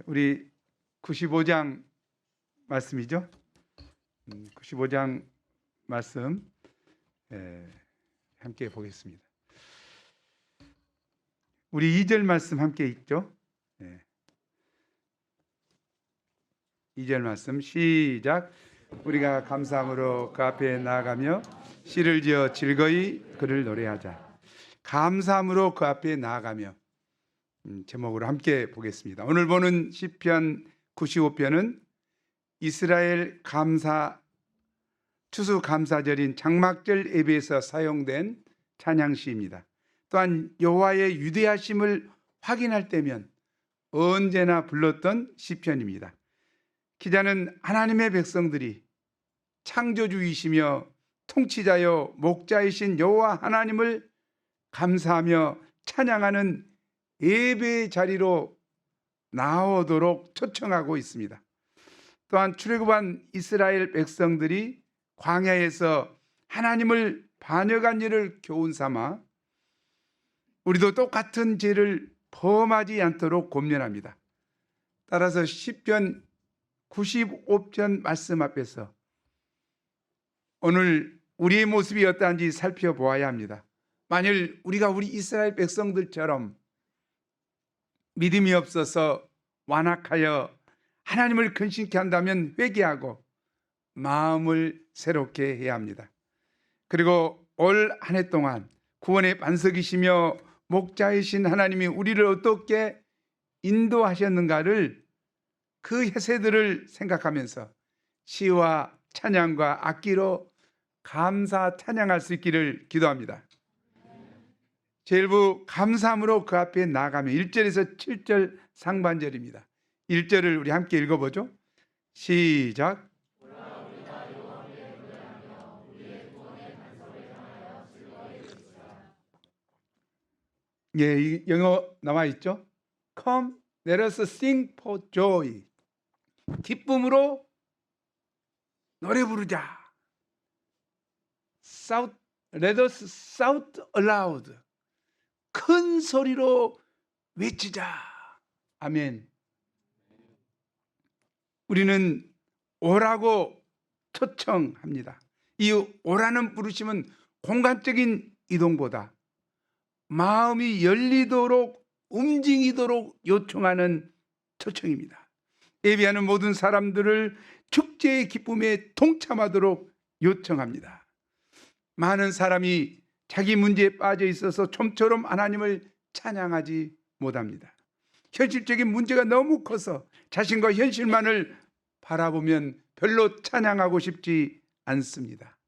우리 95장 말씀이죠. 95장 말씀 함께 보겠습니다. 우리 2절 말씀 함께 읽죠. 2절 말씀 시작. 우리가 감사함으로 그 앞에 나아가며 시를 지어 즐거이 그를 노래하자. 감사함으로 그 앞에 나아가며 제목으로 함께 보겠습니다. 오늘 보는 시편 95편은 이스라엘 추수 감사절인 장막절 예배에서 사용된 찬양시입니다. 또한 여호와의 위대하심을 확인할 때면 언제나 불렀던 시편입니다. 기자는 하나님의 백성들이 창조주이시며 통치자여 목자이신 여호와 하나님을 감사하며 찬양하는 예배의 자리로 나오도록 초청하고 있습니다. 또한 출애굽한 이스라엘 백성들이 광야에서 하나님을 반역한 일을 교훈 삼아 우리도 똑같은 죄를 범하지 않도록 권면합니다. 따라서 시편 95편 말씀 앞에서 오늘 우리의 모습이 어떠한지 살펴보아야 합니다. 만일 우리가 우리 이스라엘 백성들처럼 믿음이 없어서 완악하여 하나님을 근심케 한다면 회개하고 마음을 새롭게 해야 합니다. 그리고 올 한 해 동안 구원의 반석이시며 목자이신 하나님이 우리를 어떻게 인도하셨는가를 그 해세들을 생각하면서 시와 찬양과 악기로 감사 찬양할 수 있기를 기도합니다. 제1부 감사함으로 그 앞에 나아가며 1절에서 7절 상반절입니다. 1절을 우리 함께 읽어보죠. 시작. 이 영어 나와 있죠. Come, let us sing for joy. 기쁨으로 노래 부르자. Let us shout aloud. 큰 소리로 외치자. 아멘. 우리는 오라고 초청합니다. 이 오라는 부르심은 공간적인 이동보다 마음이 열리도록 움직이도록 요청하는 초청입니다. 예배하는 모든 사람들을 축제의 기쁨에 동참하도록 요청합니다. 많은 사람이 자기 문제에 빠져 있어서 좀처럼 하나님을 찬양하지 못합니다. 현실적인 문제가 너무 커서 자신과 현실만을 바라보면 별로 찬양하고 싶지 않습니다.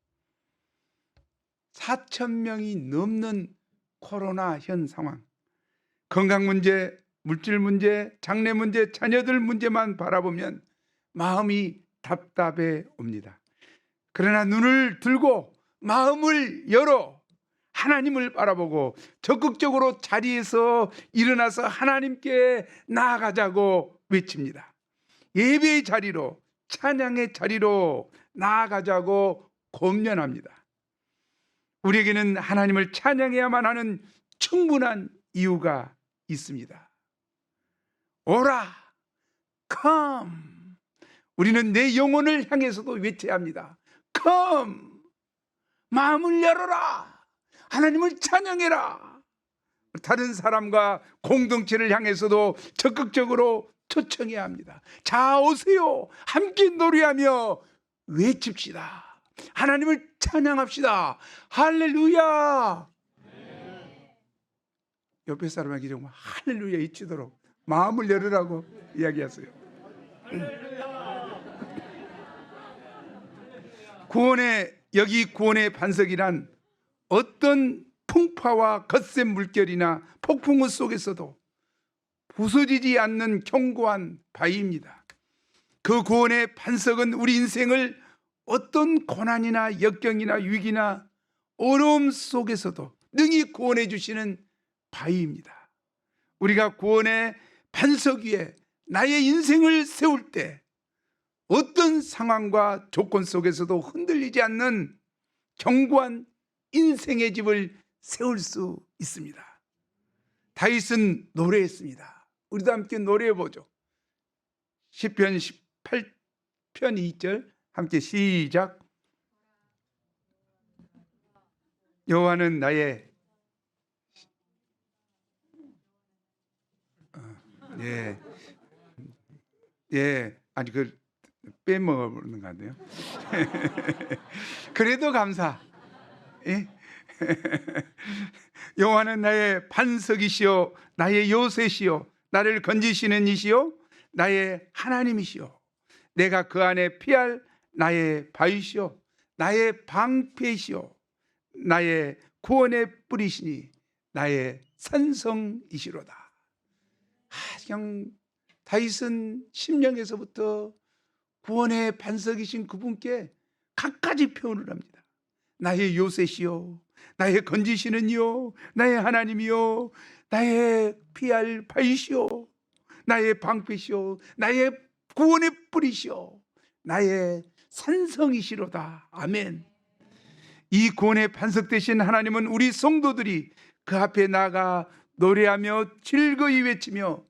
4,000명이 넘는 코로나 현 상황, 건강 문제, 물질 문제, 장래 문제, 자녀들 문제만 바라보면 마음이 답답해 옵니다. 그러나 눈을 들고 마음을 열어 하나님을 바라보고 적극적으로 자리에서 일어나서 하나님께 나아가자고 외칩니다. 예배의 자리로, 찬양의 자리로 나아가자고 권면합니다. 우리에게는 하나님을 찬양해야만 하는 충분한 이유가 있습니다. 오라, come. 우리는 내 영혼을 향해서도 외쳐야 합니다. come. 마음을 열어라. 하나님을 찬양해라. 다른 사람과 공동체를 향해서도 적극적으로 초청해야 합니다. 자, 오세요. 함께 노래하며 외칩시다. 하나님을 찬양합시다. 할렐루야. 옆에 사람에게 정말 할렐루야 외치도록 마음을 열으라고 이야기하세요. 구원의 반석이란 어떤 풍파와 거센 물결이나 폭풍우 속에서도 부서지지 않는 견고한 바위입니다. 그 구원의 반석은 우리 인생을 어떤 고난이나 역경이나 위기나 어려움 속에서도 능히 구원해 주시는 바위입니다. 우리가 구원의 반석 위에 나의 인생을 세울 때 어떤 상황과 조건 속에서도 흔들리지 않는 견고한 인생의 집을 세울 수 있습니다. 다윗은 노래했습니다. 우리도 함께 노래해보죠. 시편 18편 2절 함께 시작. 여호와는 나의 아니 그 빼먹는 거 같네요. 그래도 감사. 예? 여호와는 나의 반석이시요 나의 요새시요 나를 건지시는 이시요 나의 하나님이시요 내가 그 안에 피할 나의 바위시요 나의 방패시요 나의 구원의 뿌리시니 나의 산성이시로다. 그냥 다윗은 심령에서부터 구원의 반석이신 그분께 갖가지 표현을 합니다. 나의 요새시요 나의 건지시는 이요 나의 하나님이요 나의 피할 바위시요 나의 방패시요 나의 구원의 뿌리시요 나의 산성이시로다. 아멘. 이 구원의 반석 되신 하나님은 우리 성도들이 그 앞에 나가 노래하며 즐거이 외치며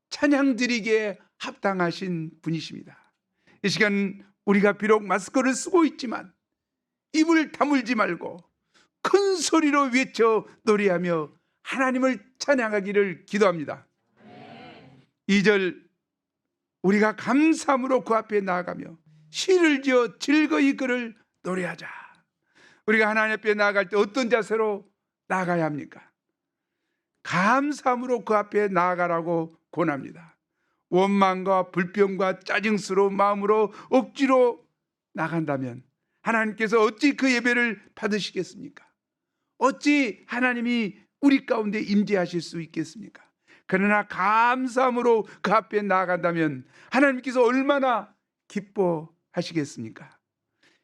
찬양 드리기에 합당하신 분이십니다. 이 시간 우리가 비록 마스크를 쓰고 있지만 입을 다물지 말고 큰 소리로 외쳐 노래하며 하나님을 찬양하기를 기도합니다. 2절 우리가 감사함으로 그 앞에 나아가며 시를 지어 즐거이 그를 노래하자. 우리가 하나님 앞에 나아갈 때 어떤 자세로 나아가야 합니까? 감사함으로 그 앞에 나아가라고 권합니다. 원망과 불평과 짜증스러운 마음으로 억지로 나간다면 하나님께서 어찌 그 예배를 받으시겠습니까? 어찌 하나님이 우리 가운데 임재하실 수 있겠습니까? 그러나 감사함으로 그 앞에 나아간다면 하나님께서 얼마나 기뻐하시겠습니까?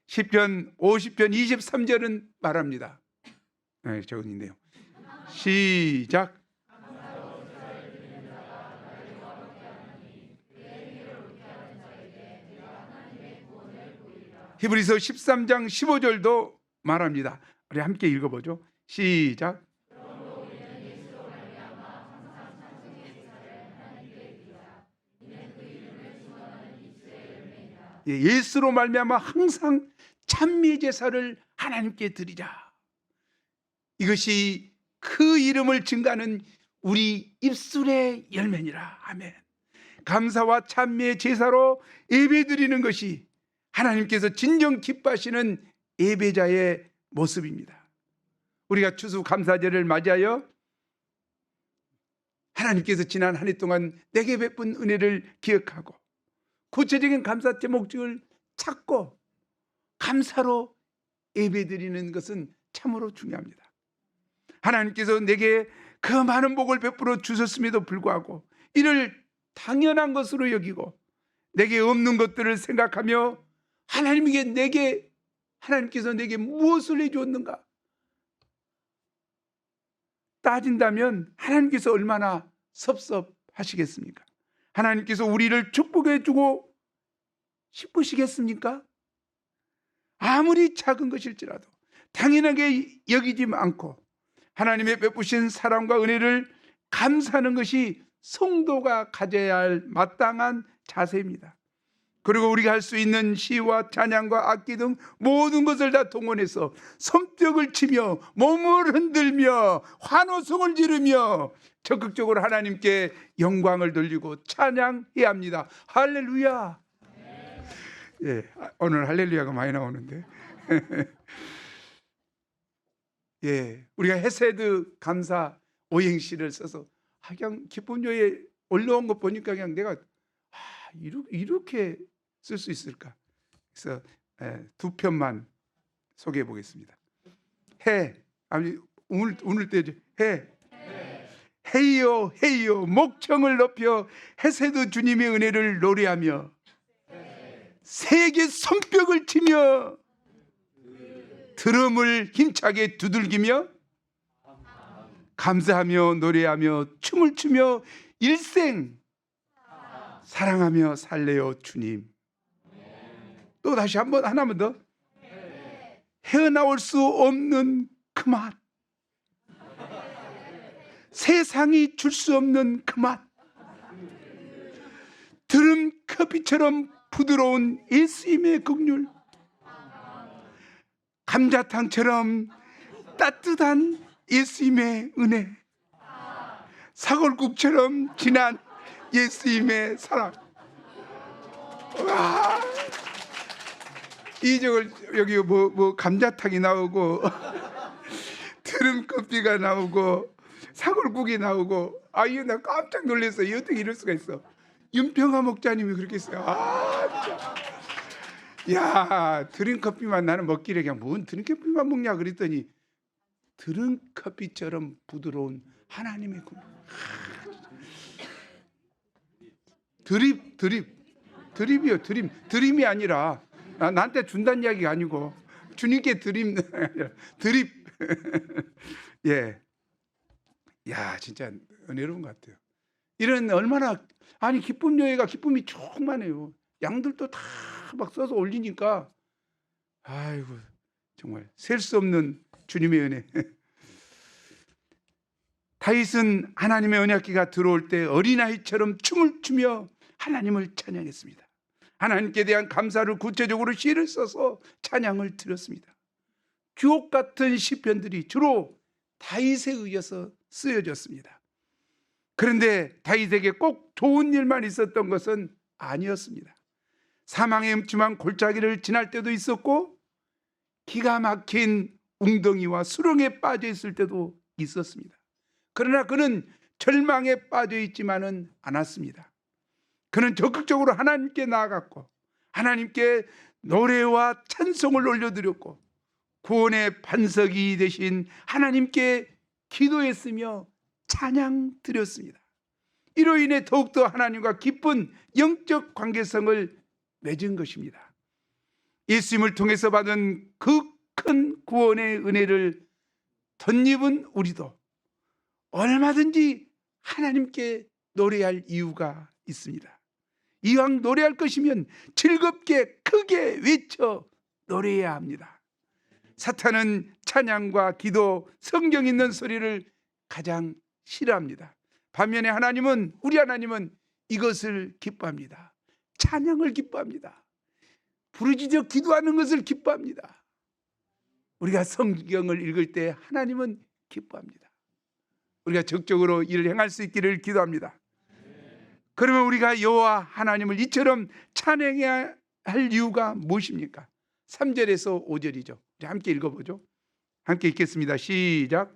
시편 50편 23절은 말합니다. 저건 있네요. 시작. 히브리서 13장 15절도 말합니다. 우리 함께 읽어보죠. 시작. 예수로 말미암아 항상 찬미 제사를 하나님께 드리자. 이것이 그 이름을 증가하는 우리 입술의 열매니라. 아멘. 감사와 찬미의 제사로 예배드리는 것이 하나님께서 진정 기뻐하시는 예배자의 모습입니다. 우리가 추수감사절을 맞이하여 하나님께서 지난 한 해 동안 내게 베푼 은혜를 기억하고 구체적인 감사 제목을 찾고 감사로 예배드리는 것은 참으로 중요합니다. 하나님께서 내게 그 많은 복을 베풀어 주셨음에도 불구하고 이를 당연한 것으로 여기고 내게 없는 것들을 생각하며 하나님께서 내게 무엇을 해주었는가 따진다면 하나님께서 얼마나 섭섭하시겠습니까? 하나님께서 우리를 축복해 주고 싶으시겠습니까? 아무리 작은 것일지라도 당연하게 여기지 않고 하나님의 베푸신 사랑과 은혜를 감사하는 것이 성도가 가져야 할 마땅한 자세입니다. 그리고 우리가 할 수 있는 시와 찬양과 악기 등 모든 것을 다 동원해서 손뼉을 치며 몸을 흔들며 환호성을 지르며 적극적으로 하나님께 영광을 돌리고 찬양해야 합니다. 할렐루야. 오늘 할렐루야가 많이 나오는데 우리가 헤세드 감사 오행시를 써서 그냥 기쁨교회에 올라온 거 보니까 그냥 내가 이렇게 쓸 수 있을까? 그래서 두 편만 소개해 보겠습니다. 오늘 때죠. 헤이요 헤이요 목청을 높여 헤세드 주님의 은혜를 노래하며 세게 손뼉을 치며 드럼을 힘차게 두들기며 감사하며 노래하며 춤을 추며 일생 사랑하며 살래요 주님. 또 다시 하나만 더. 헤어나올 수 없는 그 맛, 세상이 줄 수 없는 그 맛, 들은 그 커피처럼 부드러운 예수님의 긍휼, 감자탕처럼 따뜻한 예수님의 은혜, 사골국처럼 진한 예수님의 사랑. 와, 이적을 여기 뭐 감자탕이 나오고 드럼커피가 나오고 사골국이 나오고, 이거 나 깜짝 놀랐어요. 어떻게 이럴 수가 있어? 윤평화 목자님이 그렇게 했어요. 진짜. 야, 드림커피만 나는 먹기를 그냥 뭔 드림커피만 먹냐 그랬더니 드림커피처럼 부드러운 하나님의 꿈. 드립이요. 드림이 아니라 나한테 준다는 이야기가 아니고 주님께 드립. 예. 야, 진짜 은혜로운 것 같아요. 이런 얼마나 기쁨 여회가 기쁨이 충만해요. 양들도 다 막 써서 올리니까 아이고 정말 셀 수 없는 주님의 은혜. 다윗은 하나님의 언약궤가 들어올 때 어린아이처럼 춤을 추며 하나님을 찬양했습니다. 하나님께 대한 감사를 구체적으로 시를 써서 찬양을 드렸습니다. 주옥 같은 시편들이 주로 다윗에 의해서 쓰여졌습니다. 그런데 다윗에게 꼭 좋은 일만 있었던 것은 아니었습니다. 사망의 음침한 골짜기를 지날 때도 있었고 기가 막힌 웅덩이와 수렁에 빠져 있을 때도 있었습니다. 그러나 그는 절망에 빠져 있지만은 않았습니다. 그는 적극적으로 하나님께 나아갔고 하나님께 노래와 찬송을 올려드렸고 구원의 반석이 되신 하나님께 기도했으며 찬양 드렸습니다. 이로 인해 더욱더 하나님과 깊은 영적 관계성을 맺은 것입니다. 예수님을 통해서 받은 그 큰 구원의 은혜를 덧입은 우리도 얼마든지 하나님께 노래할 이유가 있습니다. 이왕 노래할 것이면 즐겁게 크게 외쳐 노래해야 합니다. 사탄은 찬양과 기도, 성경 있는 소리를 가장 싫어합니다. 반면에 우리 하나님은 이것을 기뻐합니다. 찬양을 기뻐합니다. 부르짖어 기도하는 것을 기뻐합니다. 우리가 성경을 읽을 때 하나님은 기뻐합니다. 우리가 적극적으로 이를 행할 수 있기를 기도합니다. 그러면 우리가 여호와 하나님을 이처럼 찬양해야 할 이유가 무엇입니까? 3절에서 5절이죠. 함께 읽어보죠. 함께 읽겠습니다. 시작.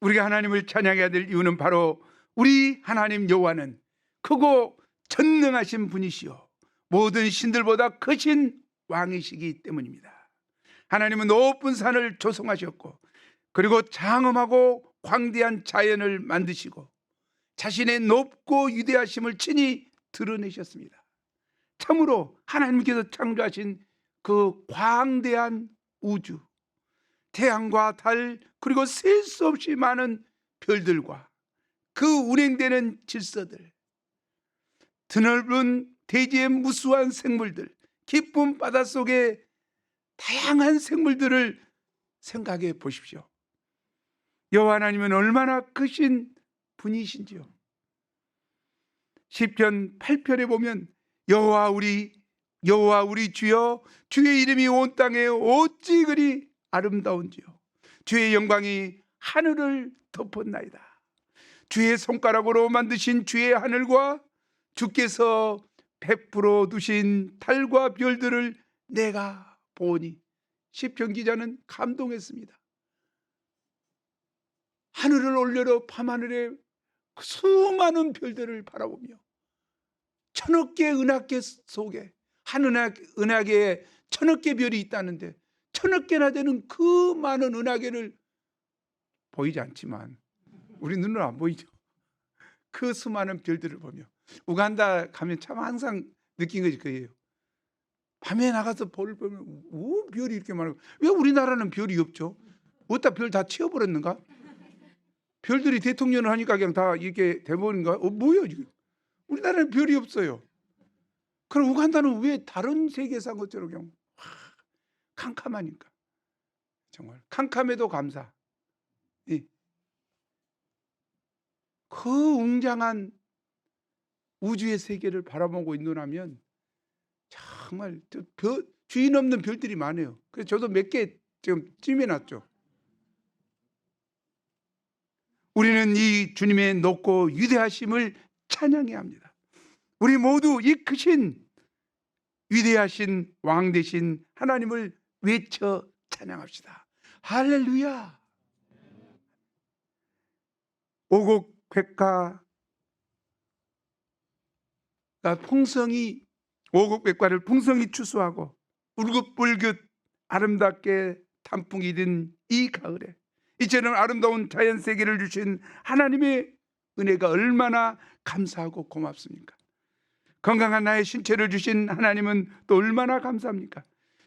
우리가 하나님을 찬양해야 될 이유는 바로 우리 하나님 여호와는 크고 전능하신 분이시요 모든 신들보다 크신 왕이시기 때문입니다. 하나님은 높은 산을 조성하셨고 그리고 장엄하고 광대한 자연을 만드시고 자신의 높고 위대하심을 친히 드러내셨습니다. 참으로 하나님께서 창조하신 그 광대한 우주, 태양과 달 그리고 셀 수 없이 많은 별들과 그 운행되는 질서들, 드넓은 대지의 무수한 생물들, 깊은 바닷속의 다양한 생물들을 생각해 보십시오. 여호와 하나님은 얼마나 크신 분이신지요. 시편 8편에 보면 여호와 우리 주여, 주의 이름이 온 땅에 어찌 그리 아름다운지요. 주의 영광이 하늘을 덮었나이다. 주의 손가락으로 만드신 주의 하늘과 주께서 베풀어 두신 달과 별들을 내가 보니. 시편 기자는 감동했습니다. 하늘을 올려로 밤하늘에 수많은 별들을 바라보며 천억 개 은하계 속에 한 은하계에 천억 개 별이 있다는데 천억 개나 되는 그 많은 은하계를 보이지 않지만 우리 눈으로 안 보이죠. 그 수많은 별들을 보며 우간다 가면 참 항상 느낀 것이 그예요. 밤에 나가서 별을 보면 별이 이렇게 많고 왜 우리나라는 별이 없죠? 어디다 별 다 치워버렸는가? 별들이 대통령을 하니까 그냥 다 이렇게 돼버린가? 뭐예요 지금? 우리나라는 별이 없어요. 그럼 우간다는 왜 다른 세계사 것처럼 캄캄하니까. 정말 캄캄해도 감사. 예. 그 웅장한 우주의 세계를 바라보고 있노라면 정말 주인 없는 별들이 많아요. 그래서 저도 몇 개 지금 찜해놨죠. 우리는 이 주님의 높고 위대하심을 찬양해야 합니다. 우리 모두 이 크신 위대하신 왕 되신 하나님을 외쳐 찬양합시다. 할렐루야. 오곡백과가 오곡백과를 풍성히 추수하고 울긋불긋 아름답게 단풍이 든 이 가을에 이처럼 아름다운 자연 세계를 주신 하나님의 은혜가 얼마나 감사하고 고맙습니까? 건강한 나의 신체를 주신 하나님은 또 얼마나 감사합니까?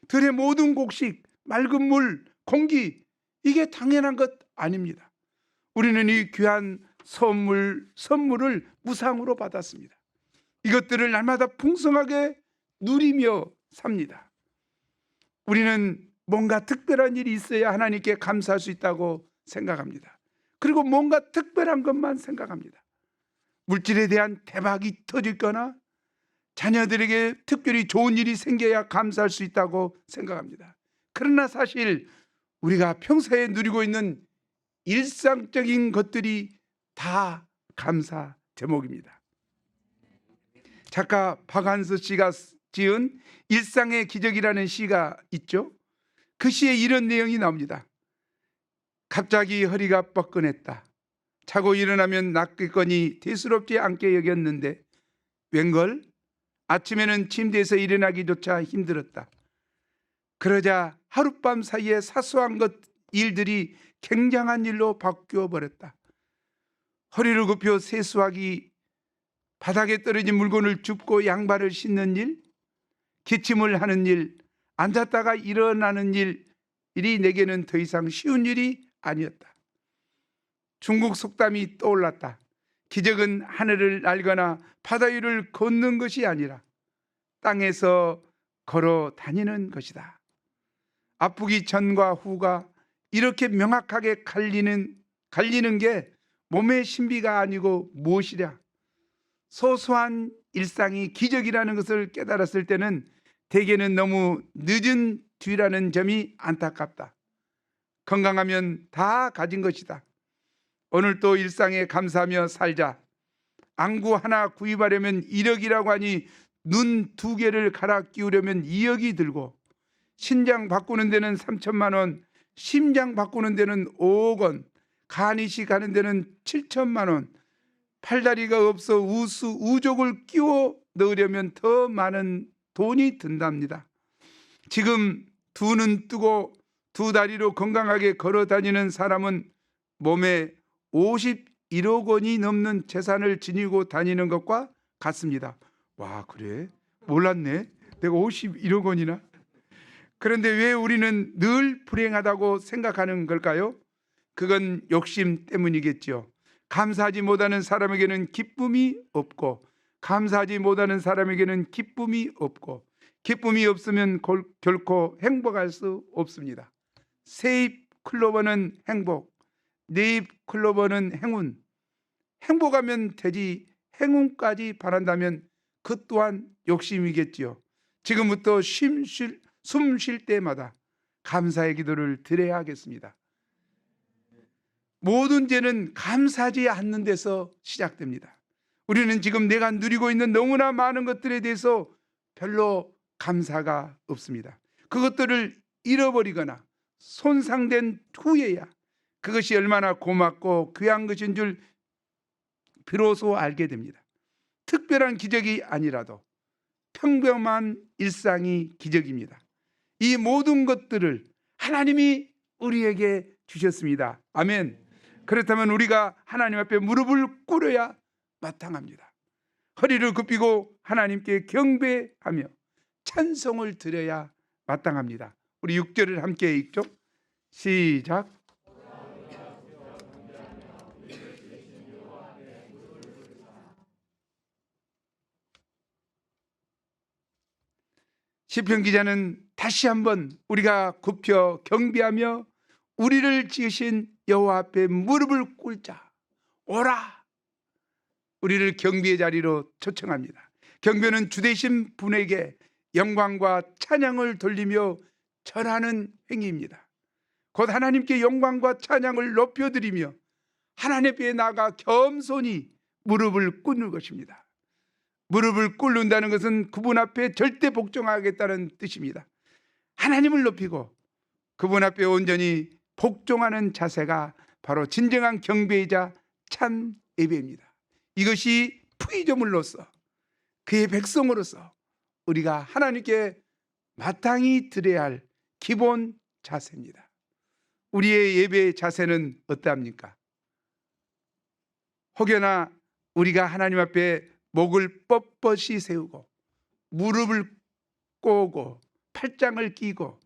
들의 모든 곡식, 맑은 물, 공기, 이게 당연한 것 아닙니다. 우리는 이 귀한 선물을 무상으로 받았습니다. 이것들을 날마다 풍성하게 누리며 삽니다. 우리는 뭔가 특별한 일이 있어야 하나님께 감사할 수 있다고 생각합니다. 그리고 뭔가 특별한 것만 생각합니다. 물질에 대한 대박이 터질거나 자녀들에게 특별히 좋은 일이 생겨야 감사할 수 있다고 생각합니다. 그러나 사실 우리가 평소에 누리고 있는 일상적인 것들이 다 감사 제목입니다. 작가 박한서 씨가 지은 일상의 기적이라는 시가 있죠. 그 시에 이런 내용이 나옵니다. 갑자기 허리가 뻐근했다. 자고 일어나면 낫겠거니 대수롭지 않게 여겼는데 웬걸 아침에는 침대에서 일어나기조차 힘들었다. 그러자 하룻밤 사이에 사소한 일들이 굉장한 일로 바뀌어 버렸다. 허리를 굽혀 세수하기, 바닥에 떨어진 물건을 줍고 양발을 씻는 일, 기침을 하는 일, 앉았다가 일어나는 일이 내게는 더 이상 쉬운 일이 아니었다. 중국 속담이 떠올랐다. 기적은 하늘을 날거나 바다 위를 걷는 것이 아니라 땅에서 걸어 다니는 것이다. 아프기 전과 후가 이렇게 명확하게 갈리는 게 몸의 신비가 아니고 무엇이랴. 소소한 일상이 기적이라는 것을 깨달았을 때는 대개는 너무 늦은 뒤라는 점이 안타깝다. 건강하면 다 가진 것이다. 오늘 또 일상에 감사하며 살자. 안구 하나 구입하려면 1억이라고 하니 눈 2개를 갈아 끼우려면 2억이 들고, 신장 바꾸는 데는 3천만 원, 심장 바꾸는 데는 5억 원, 간이식 가는 데는 7천만 원, 팔다리가 없어 우족을 끼워 넣으려면 더 많은 돈이 든답니다. 지금 두 눈 뜨고 두 다리로 건강하게 걸어 다니는 사람은 몸에 51억 원이 넘는 재산을 지니고 다니는 것과 같습니다. 와, 그래? 몰랐네. 내가 51억 원이나? 그런데 왜 우리는 늘 불행하다고 생각하는 걸까요? 그건 욕심 때문이겠죠. 감사하지 못하는 사람에게는 기쁨이 없고, 감사하지 못하는 사람에게는 기쁨이 없고, 기쁨이 없으면 결코 행복할 수 없습니다. 세입 클로버는 행복, 네입 클로버는 행운. 행복하면 되지 행운까지 바란다면 그 또한 욕심이겠지요. 지금부터 숨 쉴 때마다 감사의 기도를 드려야 하겠습니다. 모든 죄는 감사하지 않는 데서 시작됩니다. 우리는 지금 내가 누리고 있는 너무나 많은 것들에 대해서 별로 감사가 없습니다. 그것들을 잃어버리거나 손상된 후에야 그것이 얼마나 고맙고 귀한 것인 줄 비로소 알게 됩니다. 특별한 기적이 아니라도 평범한 일상이 기적입니다. 이 모든 것들을 하나님이 우리에게 주셨습니다. 아멘. 그렇다면 우리가 하나님 앞에 무릎을 꿇어야 마땅합니다. 허리를 굽히고 하나님께 경배하며 찬송을 드려야 마땅합니다. 우리 6절을 함께 읽죠. 시작. 시편 기자는 다시 한번 우리가 굽혀 경배하며 우리를 지으신 여호와 앞에 무릎을 꿇자, 오라, 우리를 경배의 자리로 초청합니다. 경배는 주되신 분에게 영광과 찬양을 돌리며 절하는 행위입니다. 곧 하나님께 영광과 찬양을 높여드리며 하나님 앞에 나아가 겸손히 무릎을 꿇는 것입니다. 무릎을 꿇는다는 것은 그분 앞에 절대 복종하겠다는 뜻입니다. 하나님을 높이고 그분 앞에 온전히 복종하는 자세가 바로 진정한 경배이자 참 예배입니다. 이것이 피조물로서 그의 백성으로서 우리가 하나님께 마땅히 드려야 할 기본 자세입니다. 우리의 예배 자세는 어떠합니까? 혹여나 우리가 하나님 앞에 목을 뻣뻣이 세우고 무릎을 꼬고 팔짱을 끼고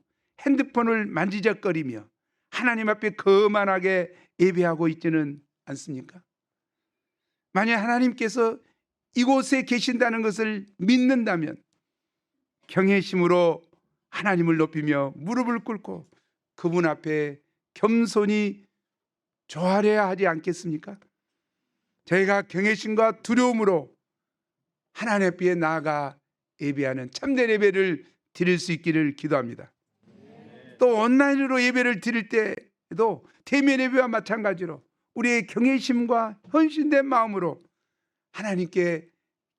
핸드폰을 만지작거리며 하나님 앞에 거만하게 예배하고 있지는 않습니까? 만약 하나님께서 이곳에 계신다는 것을 믿는다면 경외심으로 하나님을 높이며 무릎을 꿇고 그분 앞에 겸손히 조아려야 하지 않겠습니까? 저희가 경외심과 두려움으로 하나님 앞에 나아가 예배하는 참된 예배를 드릴 수 있기를 기도합니다. 또 온라인으로 예배를 드릴 때에도 대면 예배와 마찬가지로 우리의 경외심과 헌신된 마음으로 하나님께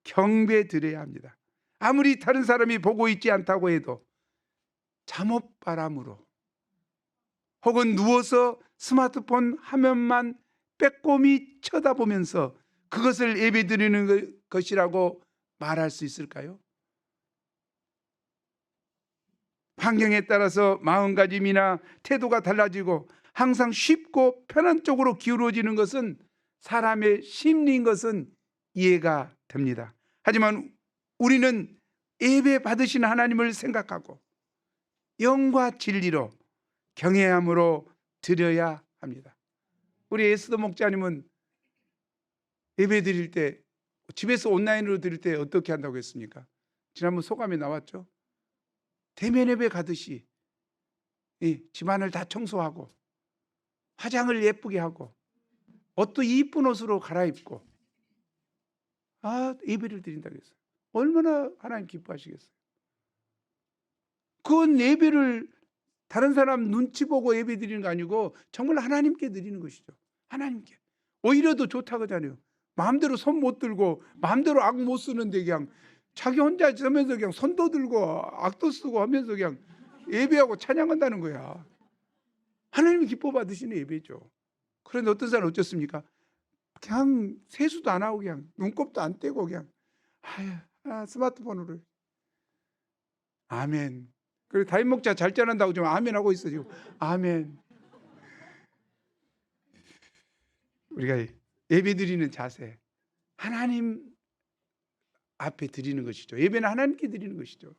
경배 드려야 합니다. 아무리 다른 사람이 보고 있지 않다고 해도 잠옷바람으로 혹은 누워서 스마트폰 화면만 빼꼼히 쳐다보면서 그것을 예배 드리는 것이라고 말할 수 있을까요? 환경에 따라서 마음가짐이나 태도가 달라지고 항상 쉽고 편한 쪽으로 기울어지는 것은 사람의 심리인 것은 이해가 됩니다. 하지만 우리는 예배 받으신 하나님을 생각하고 영과 진리로 경외함으로 드려야 합니다. 우리 에스더 목자님은 예배 드릴 때 집에서 온라인으로 드릴 때 어떻게 한다고 했습니까? 지난번 소감에 나왔죠. 대면 예배 가듯이 집안을 다 청소하고 화장을 예쁘게 하고 옷도 이쁜 옷으로 갈아입고 예배를 드린다고 했어요. 얼마나 하나님 기뻐하시겠어요. 그건 예배를 다른 사람 눈치 보고 예배 드리는 거 아니고 정말 하나님께 드리는 것이죠. 하나님께. 오히려 더 좋다고 하잖아요. 마음대로 손 못 들고 마음대로 악 못 쓰는데 그냥 자기 혼자 있으면서 그냥 손도 들고 악도 쓰고 하면서 그냥 예배하고 찬양한다는 거야. 하나님이 기뻐 받으시는 예배죠. 그런데 어떤 사람은 어쩌습니까? 그냥 세수도 안 하고 그냥 눈곱도 안 떼고 그냥 스마트폰으로. 아멘. 그리고 담임 목자 잘 전한다고 좀 아멘 하고 있어 지금. 아멘. 우리가 예배 드리는 자세, 하나님 앞에 드리는 것이죠. 예배는 하나님께 드리는 것이죠.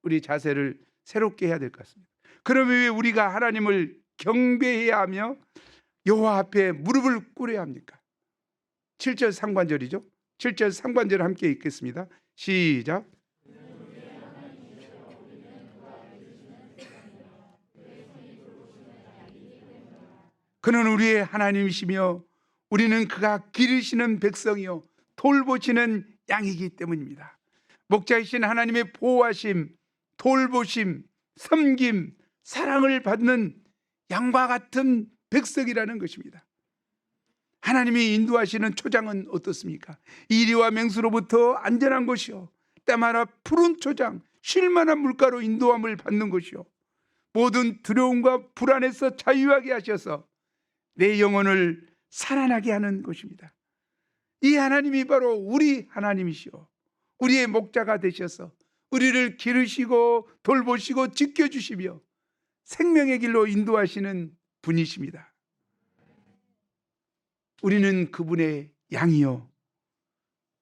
우리 자세를 새롭게 해야 될 것 같습니다. 그러면 왜 우리가 하나님을 경배해야 하며 여호와 앞에 무릎을 꿇어야 합니까? 7절 상관절이죠. 7절 상관절 함께 읽겠습니다. 시작. 그는 우리의 하나님이시며 우리는 그가 기르시는 백성이요 돌보시는 양이기 때문입니다. 목자이신 하나님의 보호하심, 돌보심, 섬김, 사랑을 받는 양과 같은 백성이라는 것입니다. 하나님이 인도하시는 초장은 어떻습니까? 이리와 맹수로부터 안전한 곳이요 때마다 푸른 초장, 쉴만한 물가로 인도함을 받는 곳이요 모든 두려움과 불안에서 자유하게 하셔서 내 영혼을 살아나게 하는 것입니다. 이 하나님이 바로 우리 하나님이시오 우리의 목자가 되셔서 우리를 기르시고 돌보시고 지켜주시며 생명의 길로 인도하시는 분이십니다. 우리는 그분의 양이요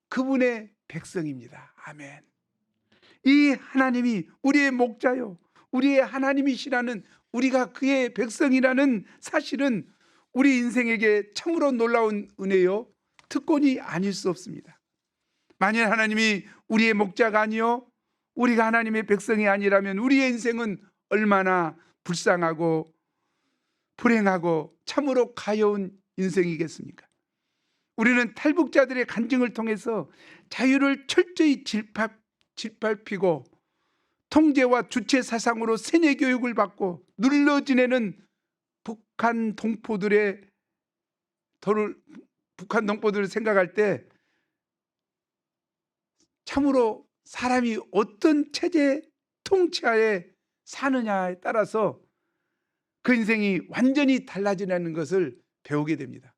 그분의 백성입니다. 아멘. 이 하나님이 우리의 목자요 우리의 하나님이시라는, 우리가 그의 백성이라는 사실은 우리 인생에게 참으로 놀라운 은혜요 특권이 아닐 수 없습니다. 만일 하나님이 우리의 목자가 아니요 우리가 하나님의 백성이 아니라면 우리의 인생은 얼마나 불쌍하고 불행하고 참으로 가여운 인생이겠습니까? 우리는 탈북자들의 간증을 통해서 자유를 철저히 짓밟히고 통제와 주체 사상으로 세뇌 교육을 받고 눌러 지내는 북한 동포들을 생각할 때 참으로 사람이 어떤 체제 통치하에 사느냐에 따라서 그 인생이 완전히 달라지는 것을 배우게 됩니다.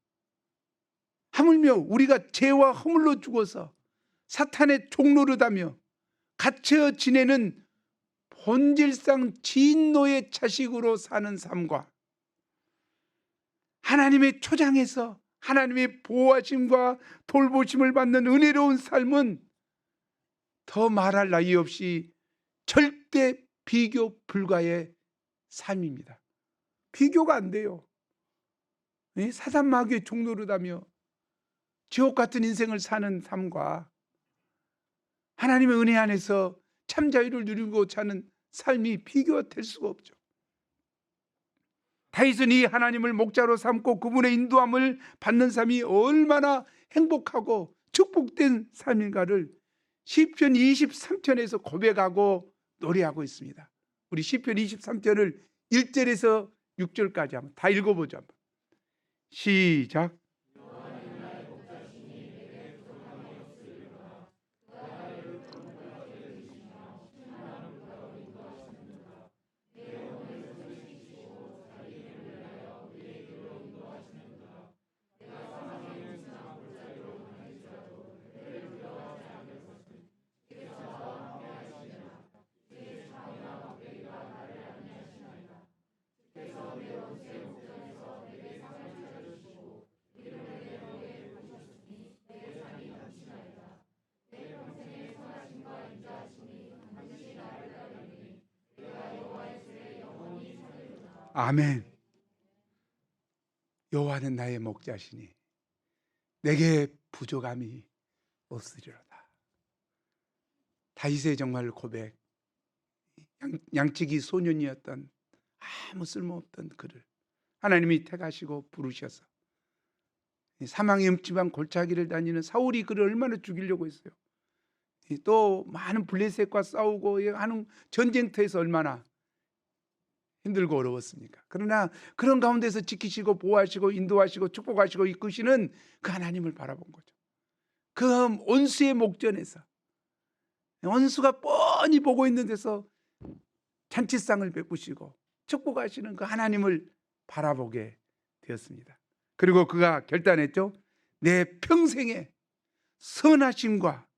하물며 우리가 죄와 허물로 죽어서 사탄의 종노릇하며 갇혀 지내는 본질상 진노의 자식으로 사는 삶과 하나님의 초장에서 하나님의 보호하심과 돌보심을 받는 은혜로운 삶은 더 말할 나위 없이 절대 비교 불가의 삶입니다. 비교가 안 돼요. 사단 마귀의 종노릇하며 지옥 같은 인생을 사는 삶과 하나님의 은혜 안에서 참 자유를 누리고 사는 삶이 비교될 수가 없죠. 다윗은 이 하나님을 목자로 삼고 그분의 인도함을 받는 삶이 얼마나 행복하고 축복된 삶인가를 시편 23편에서 고백하고 노래하고 있습니다. 우리 시편 23편을 1절에서 6절까지 한번 다 읽어보죠. 한번. 시작. 아멘. 여호와는 나의 목자시니 내게 부족함이 없으리로다. 다윗의 정말 고백, 양치기 소년이었던 아무 쓸모없던 그를 하나님이 택하시고 부르셔서 사망의 음침한 골짜기를 다니는 사울이 그를 얼마나 죽이려고 했어요. 또 많은 블레셋과 싸우고 하는 전쟁터에서 얼마나 힘들고 어려웠습니까? 그러나 그런 가운데서 지키시고 보호하시고 인도하시고 축복하시고 이끄시는 그 하나님을 바라본 거죠. 그 원수의 목전에서 원수가 뻔히 보고 있는 데서 잔치상을 베푸시고 축복하시는 그 하나님을 바라보게 되었습니다. 그리고 그가 결단했죠. 내 평생에 선하심과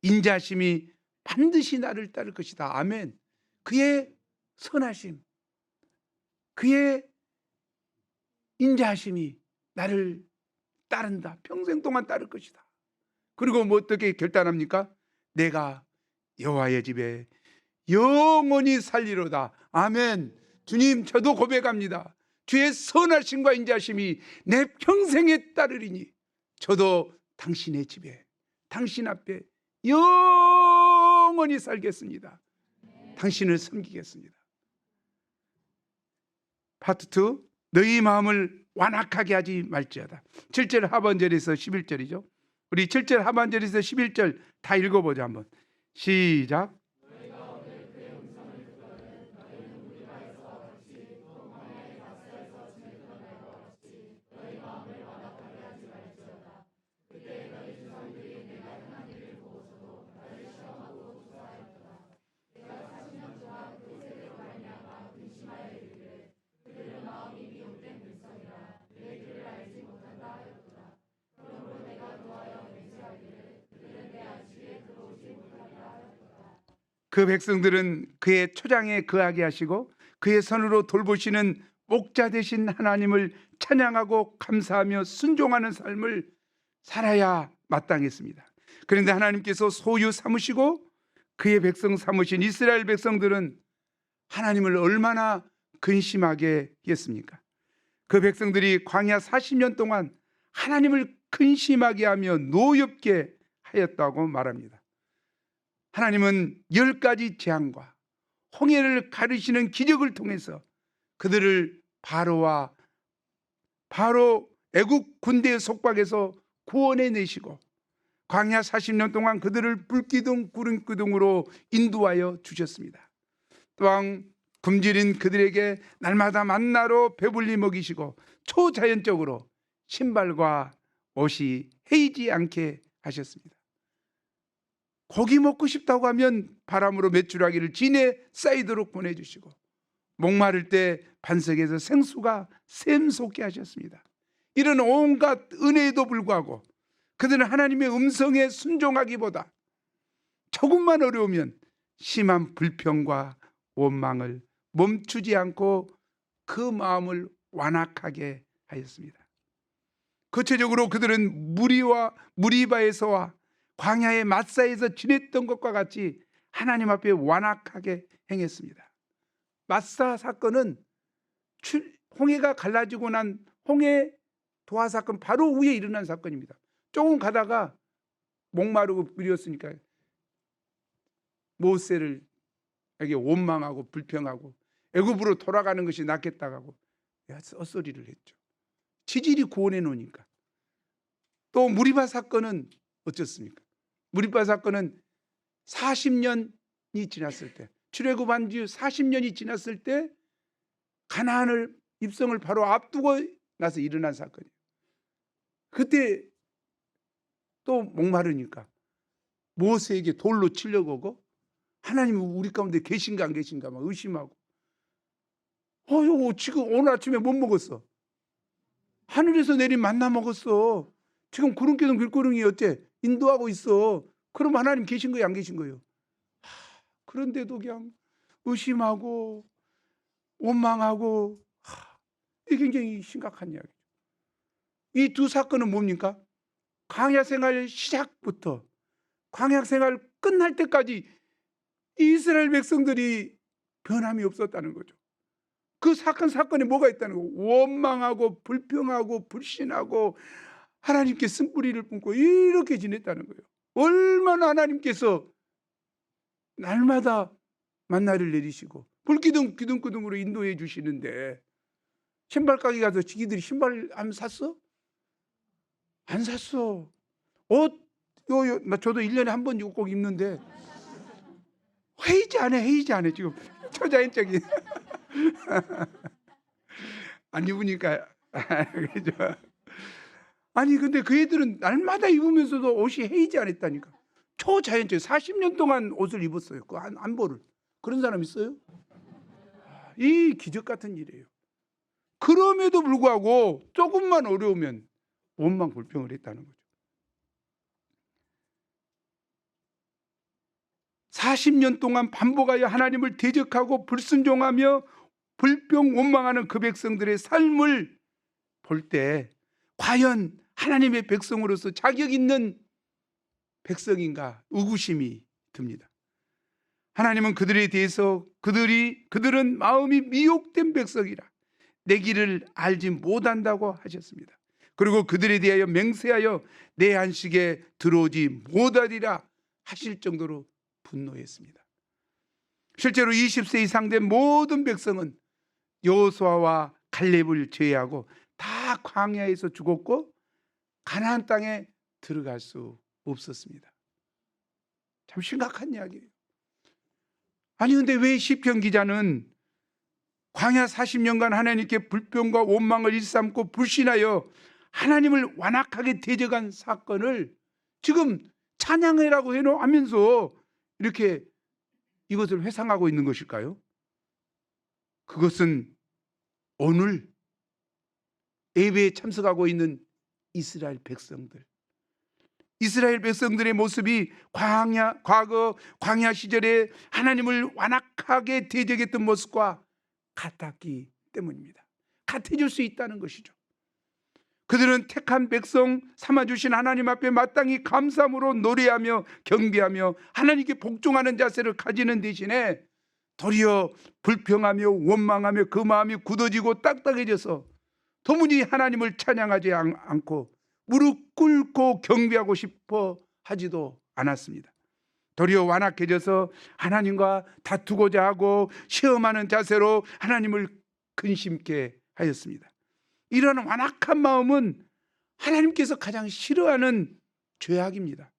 인자심이 반드시 나를 따를 것이다. 아멘. 그의 선하심, 그의 인자하심이 나를 따른다. 평생 동안 따를 것이다. 그리고 뭐 어떻게 결단합니까? 내가 여호와의 집에 영원히 살리로다. 아멘. 주님, 저도 고백합니다. 주의 선하심과 인자하심이 내 평생에 따르리니 저도 당신의 집에, 당신 앞에 영원히 살겠습니다. 당신을 섬기겠습니다. 파트 2. 너희 마음을 완악하게 하지 말지어다. 7절 하반절에서 11절이죠. 우리 7절 하반절에서 11절 다 읽어보자 한번. 시작. 그 백성들은 그의 초장에 거하게 하시고 그의 손으로 돌보시는 목자 되신 하나님을 찬양하고 감사하며 순종하는 삶을 살아야 마땅했습니다. 그런데 하나님께서 소유 삼으시고 그의 백성 삼으신 이스라엘 백성들은 하나님을 얼마나 근심하게 했습니까? 그 백성들이 광야 40년 동안 하나님을 근심하게 하며 노엽게 하였다고 말합니다. 하나님은 10가지 재앙과 홍해를 가르시는 기적을 통해서 그들을 바로 애국 군대의 속박에서 구원해 내시고 광야 40년 동안 그들을 불기둥 구름기둥으로 인도하여 주셨습니다. 또한 굶주린 그들에게 날마다 만나로 배불리 먹이시고 초자연적으로 신발과 옷이 헤이지 않게 하셨습니다. 고기 먹고 싶다고 하면 바람으로 메추라기를 진에 쌓이도록 보내주시고 목마를 때 반석에서 생수가 샘솟게 하셨습니다. 이런 온갖 은혜에도 불구하고 그들은 하나님의 음성에 순종하기보다 조금만 어려우면 심한 불평과 원망을 멈추지 않고 그 마음을 완악하게 하였습니다. 구체적으로 그들은 무리바에서와 광야의 마사에서 지냈던 것과 같이 하나님 앞에 완악하게 행했습니다. 마사 사건은 홍해가 갈라지고 난 홍해 도하 사건 바로 위에 일어난 사건입니다. 조금 가다가 목마르고 미렸으니까 모세를 에게 원망하고 불평하고 애굽으로 돌아가는 것이 낫겠다고 헛소리를 했죠. 지질이 구원해 놓으니까. 또 무리바 사건은 어쩌습니까? 무리바 사건은 40년이 지났을 때, 출애굽한 지 40년이 지났을 때 가나안을 입성을 바로 앞두고 나서 일어난 사건이에요. 그때 또 목마르니까 모세에게 돌로 치려고 오고 하나님은 우리 가운데 계신가 안 계신가 막 의심하고 지금 오늘 아침에 못 먹었어. 하늘에서 내린 만나 먹었어. 지금 구름기둥 길구름이 어째 인도하고 있어. 그럼 하나님 계신 거예요 안 계신 거예요? 그런데도 그냥 의심하고 원망하고 이게 굉장히 심각한 이야기죠. 이 두 사건은 뭡니까? 광야 생활 시작부터 광야 생활 끝날 때까지 이스라엘 백성들이 변함이 없었다는 거죠. 그 사건에 뭐가 있다는 거예요? 원망하고 불평하고 불신하고 하나님께 쓴뿌리를 뿜고 이렇게 지냈다는 거예요. 얼마나 하나님께서 날마다 만나를 내리시고 기둥으로 인도해 주시는데 신발 가게 가서 지기들이 신발 안 샀어? 안 샀어. 옷 저도 1년에 한 번 꼭 입는데 회의지 않아 지금 초자연적인 안 입으니까 그죠? 아니 근데 그 애들은 날마다 입으면서도 옷이 회의지 않았다니까. 초자연적 40년 동안 옷을 입었어요. 그 한 벌을. 그런 사람 있어요? 이 기적 같은 일이에요. 그럼에도 불구하고 조금만 어려우면 원망 불평을 했다는 거죠. 40년 동안 반복하여 하나님을 대적하고 불순종하며 불평 원망하는 그 백성들의 삶을 볼 때 과연 하나님의 백성으로서 자격 있는 백성인가 의구심이 듭니다. 하나님은 그들에 대해서 그들은 마음이 미혹된 백성이라 내 길을 알지 못한다고 하셨습니다. 그리고 그들에 대하여 맹세하여 내 안식에 들어오지 못하리라 하실 정도로 분노했습니다. 실제로 20세 이상 된 모든 백성은 여호수아와 갈렙을 제외하고 다 광야에서 죽었고 가나안 땅에 들어갈 수 없었습니다. 참 심각한 이야기예요. 아니 근데 왜 시편 기자는 광야 40년간 하나님께 불평과 원망을 일삼고 불신하여 하나님을 완악하게 대적한 사건을 지금 찬양해라고 하면서 이렇게 이것을 회상하고 있는 것일까요? 그것은 오늘 예배에 참석하고 있는 이스라엘 백성들의 모습이 과거 광야 시절에 하나님을 완악하게 대적했던 모습과 같았기 때문입니다. 같아질 수 있다는 것이죠. 그들은 택한 백성 삼아주신 하나님 앞에 마땅히 감사함으로 노래하며 경배하며 하나님께 복종하는 자세를 가지는 대신에 도리어 불평하며 원망하며 그 마음이 굳어지고 딱딱해져서 도무지 하나님을 찬양하지 않고 무릎 꿇고 경배하고 싶어 하지도 않았습니다. 도리어 완악해져서 하나님과 다투고자 하고 시험하는 자세로 하나님을 근심케 하였습니다. 이런 완악한 마음은 하나님께서 가장 싫어하는 죄악입니다.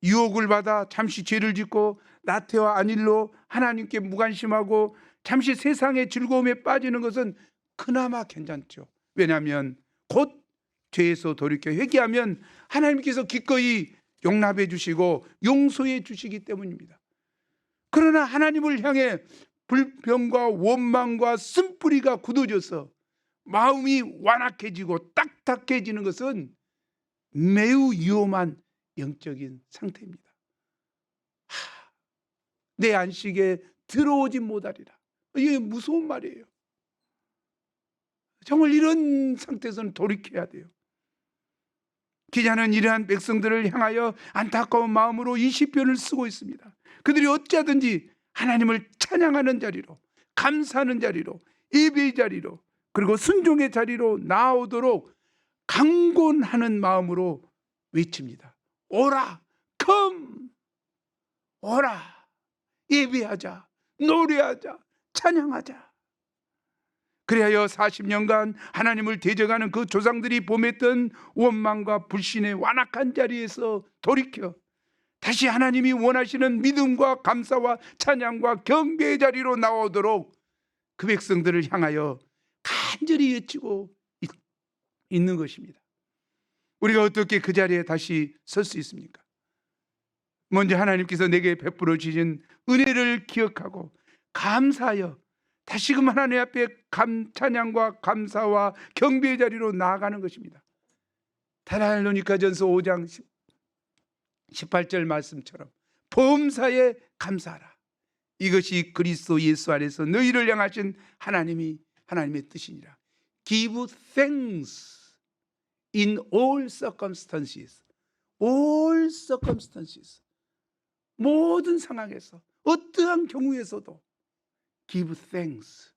유혹을 받아 잠시 죄를 짓고 나태와 안일로 하나님께 무관심하고 잠시 세상의 즐거움에 빠지는 것은 그나마 괜찮죠. 왜냐하면 곧 죄에서 돌이켜 회개하면 하나님께서 기꺼이 용납해 주시고 용서해 주시기 때문입니다. 그러나 하나님을 향해 불평과 원망과 쓴뿌리가 굳어져서 마음이 완악해지고 딱딱해지는 것은 매우 위험한 영적인 상태입니다. 내 안식에 들어오지 못하리라. 이게 무서운 말이에요. 정말 이런 상태에서는 돌이켜야 돼요. 기자는 이러한 백성들을 향하여 안타까운 마음으로 이 시편을 쓰고 있습니다. 그들이 어찌하든지 하나님을 찬양하는 자리로, 감사하는 자리로, 예배의 자리로, 그리고 순종의 자리로 나오도록 강권하는 마음으로 외칩니다. 오라, come, 오라, 예배하자, 노래하자, 찬양하자. 그리하여 40년간 하나님을 대적하는 그 조상들이 범했던 원망과 불신의 완악한 자리에서 돌이켜 다시 하나님이 원하시는 믿음과 감사와 찬양과 경배의 자리로 나오도록 그 백성들을 향하여 간절히 외치고 있는 것입니다. 우리가 어떻게 그 자리에 다시 설 수 있습니까? 먼저 하나님께서 내게 베풀어 주신 은혜를 기억하고 감사하여 다시금 하나님 앞에 찬양과 감사와 경배의 자리로 나아가는 것입니다. 데살로니가전서 5장 18절 말씀처럼 범사에 감사하라. 이것이 그리스도 예수 안에서 너희를 향하신 하나님의 뜻이니라. Give thanks in all circumstances. All circumstances. 모든 상황에서 어떠한 경우에서도 Give thanks.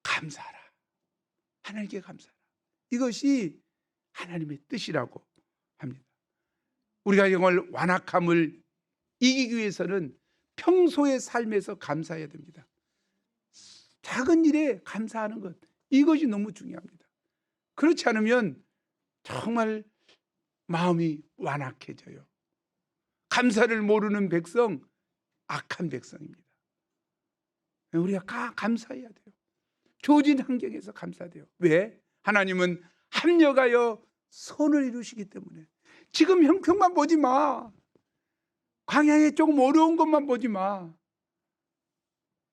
감사하라. 하나님께 감사하라. 이것이 하나님의 뜻이라고 합니다. 우리가 정말 완악함을 이기기 위해서는 평소의 삶에서 감사해야 됩니다. 작은 일에 감사하는 것, 이것이 너무 중요합니다. 그렇지 않으면 정말 마음이 완악해져요. 감사를 모르는 백성, 악한 백성입니다. 우리가 감사해야 돼요. 조진 환경에서 감사돼요. 왜? 하나님은 합력하여 선을 이루시기 때문에. 지금 형편만 보지 마. 광야에 조금 어려운 것만 보지 마.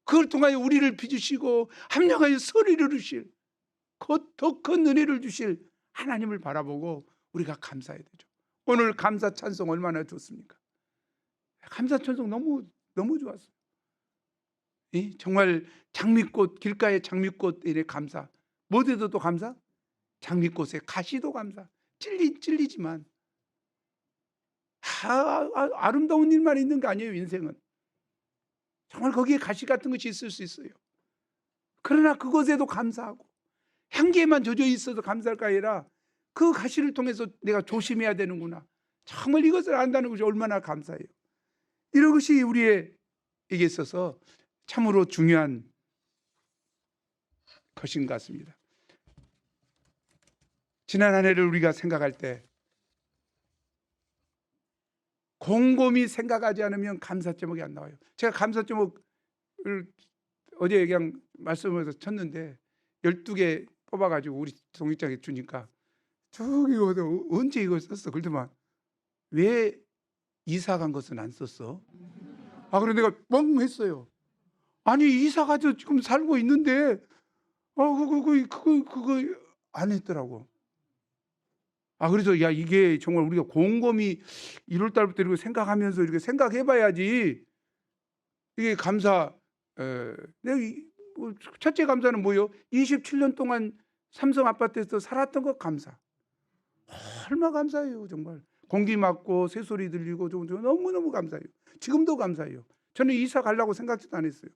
그걸 통하여 우리를 빚으시고 합력하여 선을 이루실 더 큰 은혜를 주실 하나님을 바라보고 우리가 감사해야 되죠. 오늘 감사 찬송 얼마나 좋습니까? 감사 찬송 너무 좋았어요. 정말 장미꽃, 길가의 장미꽃에 감사. 뭐에도 또 감사? 장미꽃에 가시도 감사. 찔리지만 아름다운 일만 있는 게 아니에요. 인생은 정말 거기에 가시 같은 것이 있을 수 있어요. 그러나 그것에도 감사하고 향기에만 젖어 있어도 감사할 게 아니라 그 가시를 통해서 내가 조심해야 되는구나. 정말 이것을 안다는 것이 얼마나 감사해요. 이런 것이 우리에게 있어서 참으로 중요한 것인 것 같습니다. 지난 한 해를 우리가 생각할 때 곰곰이 생각하지 않으면 감사 제목이 안 나와요. 제가 감사 제목을 어제 그냥 말씀에서 쳤는데 12개 뽑아가지고 우리 종이장에 주니까 저기 언제 이걸 썼어? 그러더만 왜 이사 간 것은 안 썼어? 그래 내가 뻥 했어요. 아니 이사 가서 지금 살고 있는데 그거 안 했더라고. 그래서 야 이게 정말 우리가 곰곰이 1월 달부터 이렇게 생각하면서 이렇게 생각해봐야지 이게 감사. 내가 첫째 감사는 뭐예요? 27년 동안 삼성 아파트에서 살았던 것 감사. 얼마나 감사해요. 정말 공기 맞고 새소리 들리고 너무너무 감사해요. 지금도 감사해요. 저는 이사 가려고 생각도 안 했어요.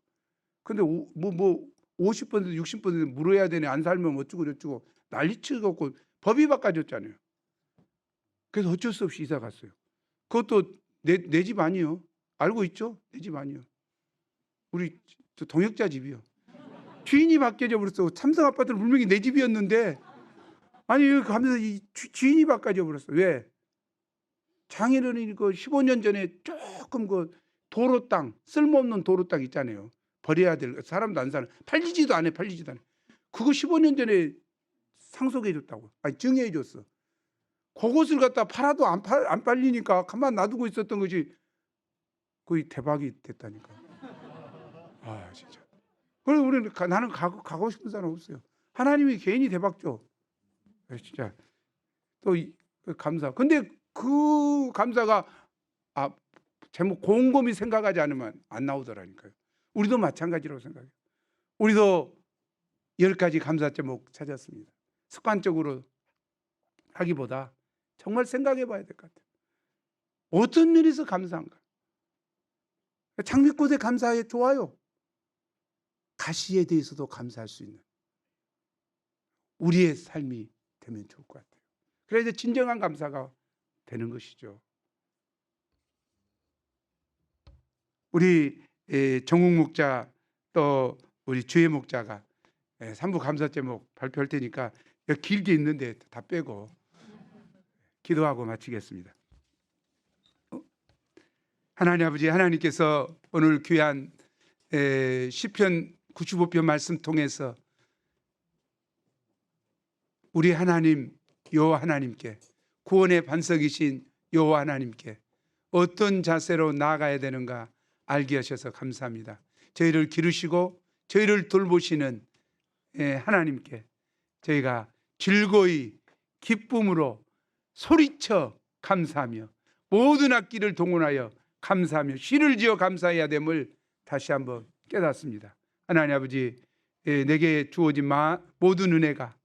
근데 50% 60% 물어야 되네. 안 살면 어쩌고 저쩌고 난리치고 법이 바꿔졌잖아요. 그래서 어쩔 수 없이 이사 갔어요. 그것도 내 집 아니요. 알고 있죠? 내 집 아니요. 우리 저 동역자 집이요. 주인이 바뀌어져 버렸어. 삼성 아파트는 분명히 내 집이었는데, 아니 여기 가면서 이 주인이 바뀌어져 버렸어. 왜? 장인어른이 그 15년 전에 조금 그 도로 땅, 쓸모없는 도로 땅 있잖아요. 버려야 될 사람도 안 사는, 팔리지도 않아. 그거 15년 전에 상속해 줬다고. 아니 증여해 줬어. 그것을 갖다 팔아도 안 팔리니까 가만 놔두고 있었던 것이 거의 대박이 됐다니까. 아 진짜. 그래서 우리는 나는 가고 싶은 사람 없어요. 하나님이 괜히 대박 줘. 진짜. 또 감사. 근데 그 감사가 제목 곰곰이 생각하지 않으면 안 나오더라니까요. 우리도 마찬가지라고 생각해요. 우리도 10가지 감사 제목 찾았습니다. 습관적으로 하기보다 정말 생각해 봐야 될 것 같아요. 어떤 면에서 감사한가? 장미꽃에 감사해 좋아요. 가시에 대해서도 감사할 수 있는 우리의 삶이 되면 좋을 것 같아요. 그래야 이제 진정한 감사가 되는 것이죠. 우리 정욱 목자 또 우리 주혜 목자가 3부 감사 제목 발표할 테니까 길게 있는데 다 빼고 기도하고 마치겠습니다. 하나님 아버지, 하나님께서 오늘 귀한 시편 95편 말씀 통해서 우리 하나님 여호와 하나님께, 구원의 반석이신 여호와 하나님께 어떤 자세로 나아가야 되는가 알게 하셔서 감사합니다. 저희를 기르시고 저희를 돌보시는 하나님께 저희가 즐거이 기쁨으로 소리쳐 감사하며 모든 악기를 동원하여 감사하며 시를 지어 감사해야 됨을 다시 한번 깨닫습니다. 하나님 아버지, 내게 주어진 모든 은혜가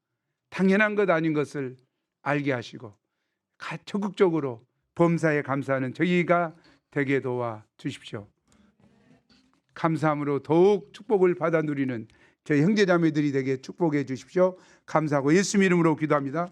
당연한 것 아닌 것을 알게 하시고 적극적으로 범사에 감사하는 저희가 되게 도와 주십시오. 감사함으로 더욱 축복을 받아 누리는 저희 형제자매들이 되게 축복해 주십시오. 감사하고 예수 이름으로 기도합니다.